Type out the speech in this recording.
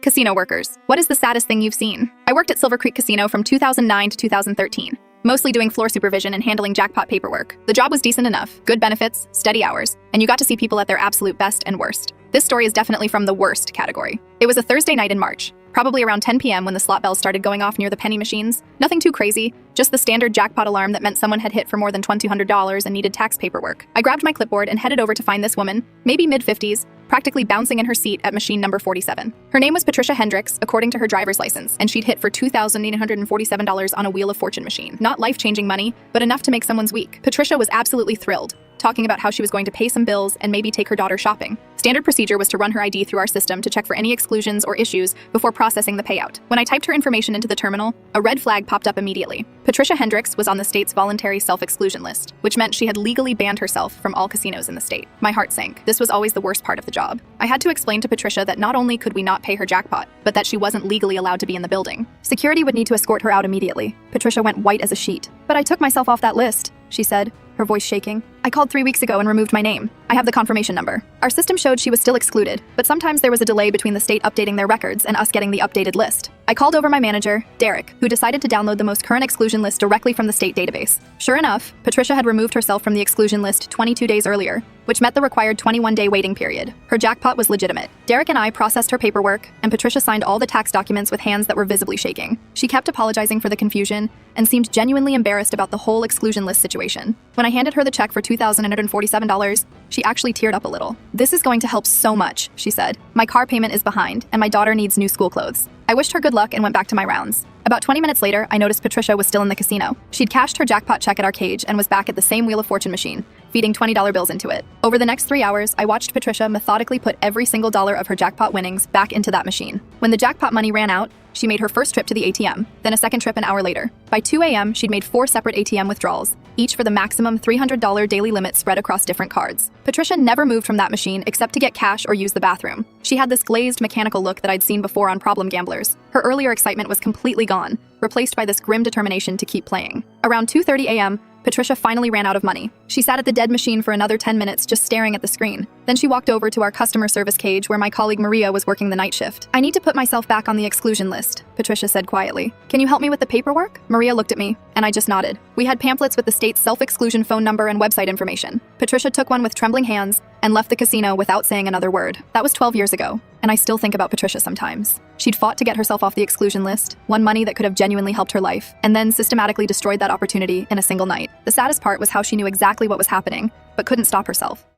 Casino workers. What is the saddest thing you've seen? I worked at Silver Creek Casino from 2009 to 2013, mostly doing floor supervision and handling jackpot paperwork. The job was decent enough, good benefits, steady hours, and you got to see people at their absolute best and worst. This story is definitely from the worst category. It was a Thursday night in March, probably around 10 p.m. when the slot bells started going off near the penny machines. Nothing too crazy, just the standard jackpot alarm that meant someone had hit for more than $2,200 and needed tax paperwork. I grabbed my clipboard and headed over to find this woman, maybe mid-50s, practically bouncing in her seat at machine number 47. Her name was Patricia Hendricks, according to her driver's license, and she'd hit for $2,847 on a Wheel of Fortune machine. Not life-changing money, but enough to make someone's week. Patricia was absolutely thrilled, talking about how she was going to pay some bills and maybe take her daughter shopping. Standard procedure was to run her ID through our system to check for any exclusions or issues before processing the payout. When I typed her information into the terminal, a red flag popped up immediately. Patricia Hendricks was on the state's voluntary self-exclusion list, which meant she had legally banned herself from all casinos in the state. My heart sank. This was always the worst part of the job. I had to explain to Patricia that not only could we not pay her jackpot, but that she wasn't legally allowed to be in the building. Security would need to escort her out immediately. Patricia went white as a sheet. "But I took myself off that list," she said, her voice shaking. "I called 3 weeks ago and removed my name. I have the confirmation number." Our system showed she was still excluded, but sometimes there was a delay between the state updating their records and us getting the updated list. I called over my manager, Derek, who decided to download the most current exclusion list directly from the state database. Sure enough, Patricia had removed herself from the exclusion list 22 days earlier, which met the required 21-day waiting period. Her jackpot was legitimate. Derek and I processed her paperwork, and Patricia signed all the tax documents with hands that were visibly shaking. She kept apologizing for the confusion and seemed genuinely embarrassed about the whole exclusion list situation. When I handed her the check for $2,847, she actually teared up a little. "This is going to help so much," she said. "My car payment is behind, and my daughter needs new school clothes." I wished her good luck and went back to my rounds. About 20 minutes later, I noticed Patricia was still in the casino. She'd cashed her jackpot check at our cage and was back at the same Wheel of Fortune machine, feeding $20 bills into it. Over the next 3 hours, I watched Patricia methodically put every single dollar of her jackpot winnings back into that machine. When the jackpot money ran out, she made her first trip to the ATM, then a second trip an hour later. By 2 a.m., she'd made 4 separate ATM withdrawals, each for the maximum $300 daily limit spread across different cards. Patricia never moved from that machine except to get cash or use the bathroom. She had this glazed, mechanical look that I'd seen before on problem gamblers. Her earlier excitement was completely gone, replaced by this grim determination to keep playing. Around 2:30 a.m., Patricia finally ran out of money. She sat at the dead machine for another 10 minutes just staring at the screen. Then she walked over to our customer service cage where my colleague Maria was working the night shift. "I need to put myself back on the exclusion list," Patricia said quietly. "Can you help me with the paperwork?" Maria looked at me, and I just nodded. We had pamphlets with the state's self-exclusion phone number and website information. Patricia took one with trembling hands and left the casino without saying another word. That was 12 years ago, and I still think about Patricia sometimes. She'd fought to get herself off the exclusion list, won money that could have genuinely helped her life, and then systematically destroyed that opportunity in a single night. The saddest part was how she knew exactly what was happening, but couldn't stop herself.